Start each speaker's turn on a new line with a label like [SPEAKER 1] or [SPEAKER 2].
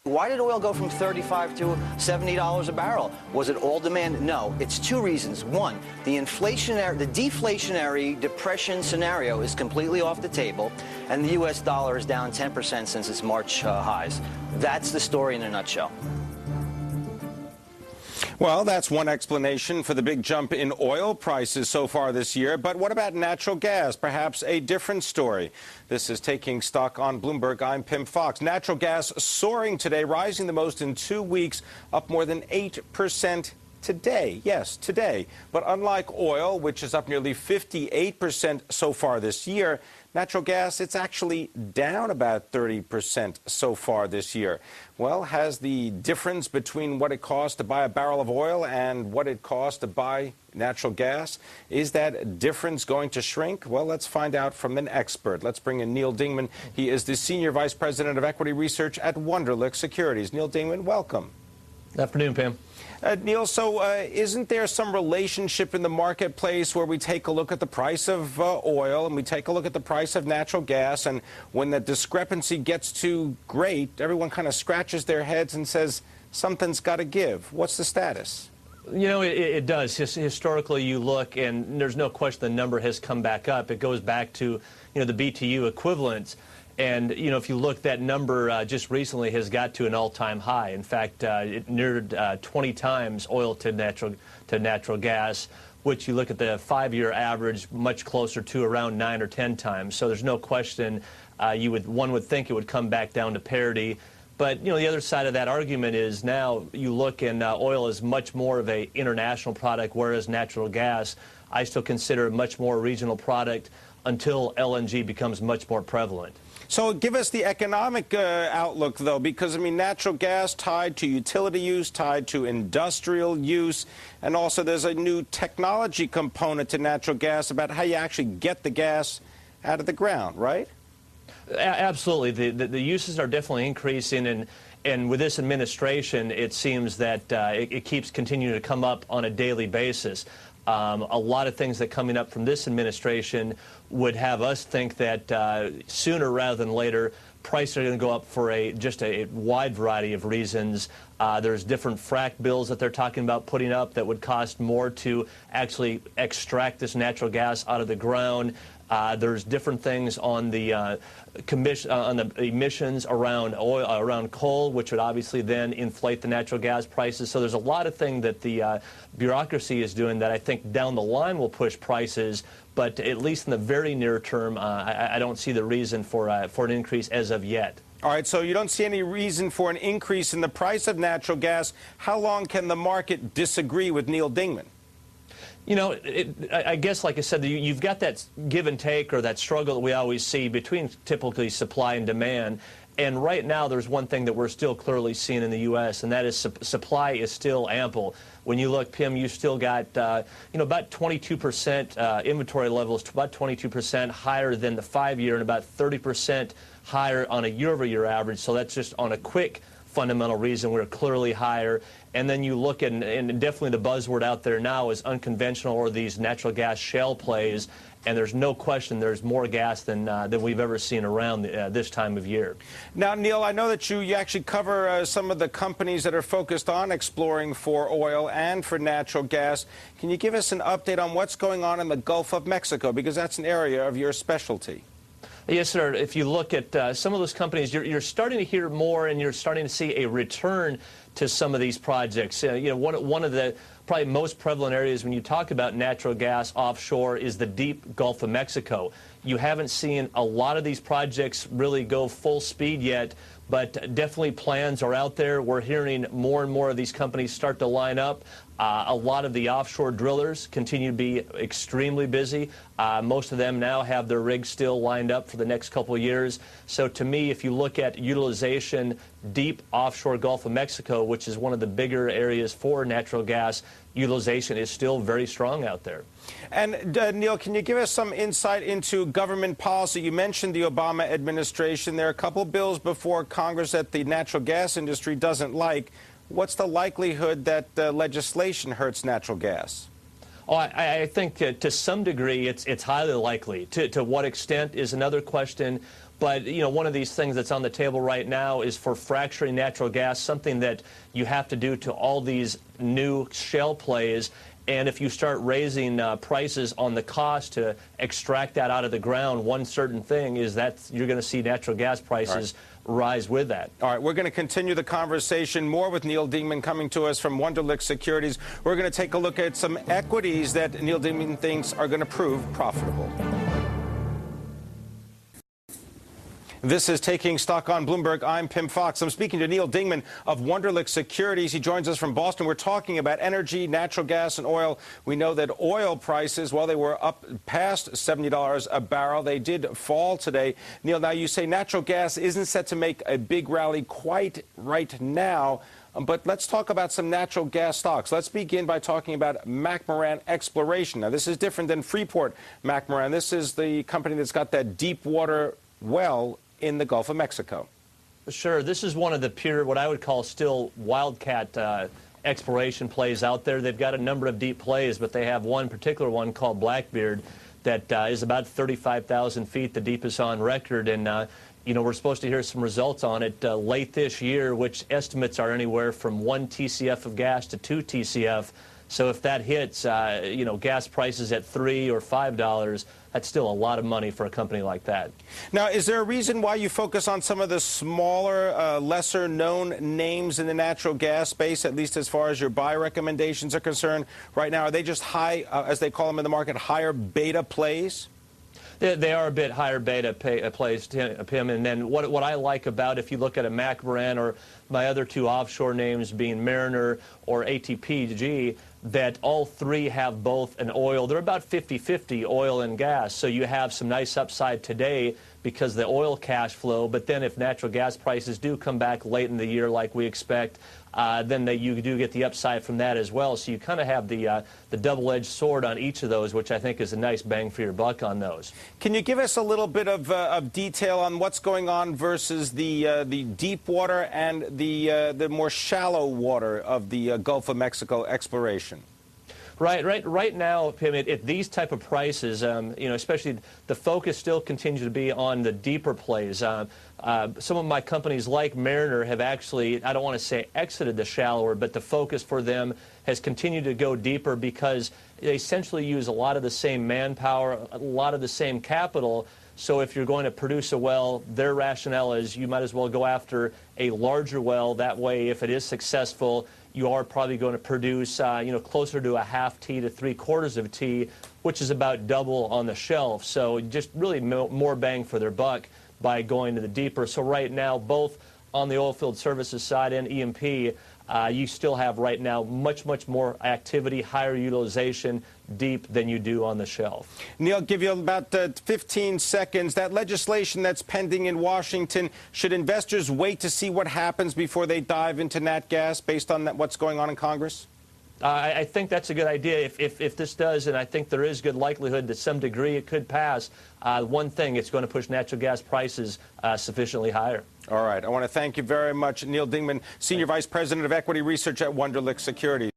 [SPEAKER 1] Why did oil go from $35 to $70 a barrel? Was it all demand? No, it's two reasons. One, the deflationary depression scenario is completely off the table, and the U.S. dollar is down 10% since its March highs. That's the story in a nutshell.
[SPEAKER 2] Well, that's one explanation for the big jump in oil prices so far this year. But what about natural gas? Perhaps a different story. This is Taking Stock on Bloomberg. I'm Pim Fox. Natural gas soaring today, rising the most in 2 weeks, up more than 8% today. Yes, today. But unlike oil, which is up nearly 58% so far this year, natural gas, it's actually down about 30% so far this year. Well, has the difference between what it costs to buy a barrel of oil and what it costs to buy natural gas, is that difference going to shrink? Well, let's find out from an expert. Let's bring in Neal Dingmann. He is the Senior Vice President of Equity Research at Wunderlich Securities. Neal Dingmann, welcome.
[SPEAKER 3] Good afternoon, Pam.
[SPEAKER 2] Neal, so isn't there some relationship in the marketplace where we take a look at the price of oil and we take a look at the price of natural gas, and when the discrepancy gets too great, everyone kind of scratches their heads and says something's got to give? What's the status?
[SPEAKER 3] You know, it does. Historically, you look, and there's no question the number has come back up. It goes back to, the BTU equivalents. And, if you look, that number just recently has got to an all-time high. In fact, it neared 20 times oil to natural gas, which you look at the 5-year average, much closer to around 9 or 10 times. So there's no question one would think it would come back down to parity. But, the other side of that argument is now you look, and oil is much more of an international product, whereas natural gas, I still consider a much more regional product until LNG becomes much more prevalent.
[SPEAKER 2] So give us the economic outlook, though, because, natural gas tied to utility use, tied to industrial use, and also there's a new technology component to natural gas about how you actually get the gas out of the ground, right?
[SPEAKER 3] Absolutely. The uses are definitely increasing, and with this administration, it seems that it keeps continuing to come up on a daily basis. A lot of things that coming up from this administration would have us think that sooner rather than later, prices are going to go up for just a wide variety of reasons. There's different frack bills that they're talking about putting up that would cost more to actually extract this natural gas out of the ground. There's different things on the emissions around oil, around coal, which would obviously then inflate the natural gas prices. So there's a lot of things that the bureaucracy is doing that I think down the line will push prices. But at least in the very near term, I don't see the reason for an increase as of yet.
[SPEAKER 2] All right, so you don't see any reason for an increase in the price of natural gas. How long can the market disagree with Neal Dingmann?
[SPEAKER 3] I guess, like I said, you've got that give and take, or that struggle that we always see between typically supply and demand. And right now, there's one thing that we're still clearly seeing in the U.S., and that is supply is still ample. When you look, Pim, you still got, about 22% inventory levels, about 22% higher than the 5-year, and about 30% higher on a year-over-year average. So that's just on a quick fundamental reason we're clearly higher. And then you look, and definitely the buzzword out there now is unconventional, or these natural gas shale plays. And there's no question there's more gas than we've ever seen around this time of year.
[SPEAKER 2] Now, Neal, I know that you actually cover some of the companies that are focused on exploring for oil and for natural gas. Can you give us an update on what's going on in the Gulf of Mexico? Because that's an area of your specialty.
[SPEAKER 3] Yes, sir. If you look at some of those companies, you're starting to hear more, and you're starting to see a return to some of these projects. One of the probably most prevalent areas when you talk about natural gas offshore is the deep Gulf of Mexico. You haven't seen a lot of these projects really go full speed yet, but definitely plans are out there. We're hearing more and more of these companies start to line up. A lot of the offshore drillers continue to be extremely busy. Most of them now have their rigs still lined up for the next couple of years. So to me, if you look at utilization deep offshore Gulf of Mexico, which is one of the bigger areas for natural gas, utilization is still very strong out there.
[SPEAKER 2] And, Neal, can you give us some insight into government policy? You mentioned the Obama administration. There are a couple bills before Congress that the natural gas industry doesn't like. What's the likelihood that legislation hurts natural gas?
[SPEAKER 3] Oh, I think to some degree it's highly likely. To what extent is another question. But, you know, one of these things that's on the table right now is for fracturing natural gas, something that you have to do to all these new shale plays. And if you start raising prices on the cost to extract that out of the ground, one certain thing is that you're going to see natural gas prices rise with that.
[SPEAKER 2] All right, we're going to continue the conversation more with Neal Dingmann coming to us from Wunderlich Securities. We're going to take a look at some equities that Neal Dingmann thinks are going to prove profitable. This is Taking Stock on Bloomberg. I'm Pim Fox. I'm speaking to Neal Dingmann of Wunderlich Securities. He joins us from Boston. We're talking about energy, natural gas, and oil. We know that oil prices, well, they were up past $70 a barrel. They did fall today. Neal, now you say natural gas isn't set to make a big rally quite right now. But let's talk about some natural gas stocks. Let's begin by talking about McMoRan Exploration. Now, this is different than Freeport McMoRan. This is the company that's got that deep water well in the Gulf of Mexico.
[SPEAKER 3] Sure. This is one of the pure, what I would call still wildcat exploration plays out there. They've got a number of deep plays, but they have one particular one called Blackbeard that is about 35,000 feet, the deepest on record. And, you know, we're supposed to hear some results on it late this year, which estimates are anywhere from 1 TCF of gas to 2 TCF. So if that hits, you know, gas prices at $3 or $5, that's still a lot of money for a company like that.
[SPEAKER 2] Now, is there a reason why you focus on some of the smaller, lesser-known names in the natural gas space, at least as far as your buy recommendations are concerned right now? Are they just high, as they call them in the market, higher beta plays?
[SPEAKER 3] They are a bit higher beta plays, Pim. And then what I like about, if you look at a McMoRan or my other two offshore names being Mariner or ATPG, that all three have both an oil. They're about 50-50 oil and gas. So you have some nice upside today because of the oil cash flow. But then if natural gas prices do come back late in the year like we expect, then you do get the upside from that as well. So you kind of have the double-edged sword on each of those, which I think is a nice bang for your buck on those.
[SPEAKER 2] Can you give us a little bit of detail on what's going on versus the deep water and the more shallow water of the Gulf of Mexico exploration?
[SPEAKER 3] Right now, Pim, at these type of prices, you know, especially the focus still continues to be on the deeper plays. Some of my companies like Mariner have actually, I don't want to say exited the shallower, but the focus for them has continued to go deeper because they essentially use a lot of the same manpower, a lot of the same capital. So if you're going to produce a well, their rationale is you might as well go after a larger well. That way, if it is successful, you are probably going to produce, you know, closer to a half T to 3/4 of a T, which is about double on the shelf. So just really more bang for their buck by going to the deeper. So right now, both on the oilfield services side and E&P, you still have right now much more activity, higher utilization deep than you do on the shelf.
[SPEAKER 2] Neal, give you about 15 seconds. That legislation that's pending in Washington, should investors wait to see what happens before they dive into nat gas based on what's going on in Congress?
[SPEAKER 3] I think that's a good idea. If this does, and I think there is good likelihood to some degree it could pass, one thing, it's going to push natural gas prices sufficiently higher.
[SPEAKER 2] All right. I want to thank you very much, Neal Dingmann, Senior Vice President of Equity Research at Wunderlich Securities.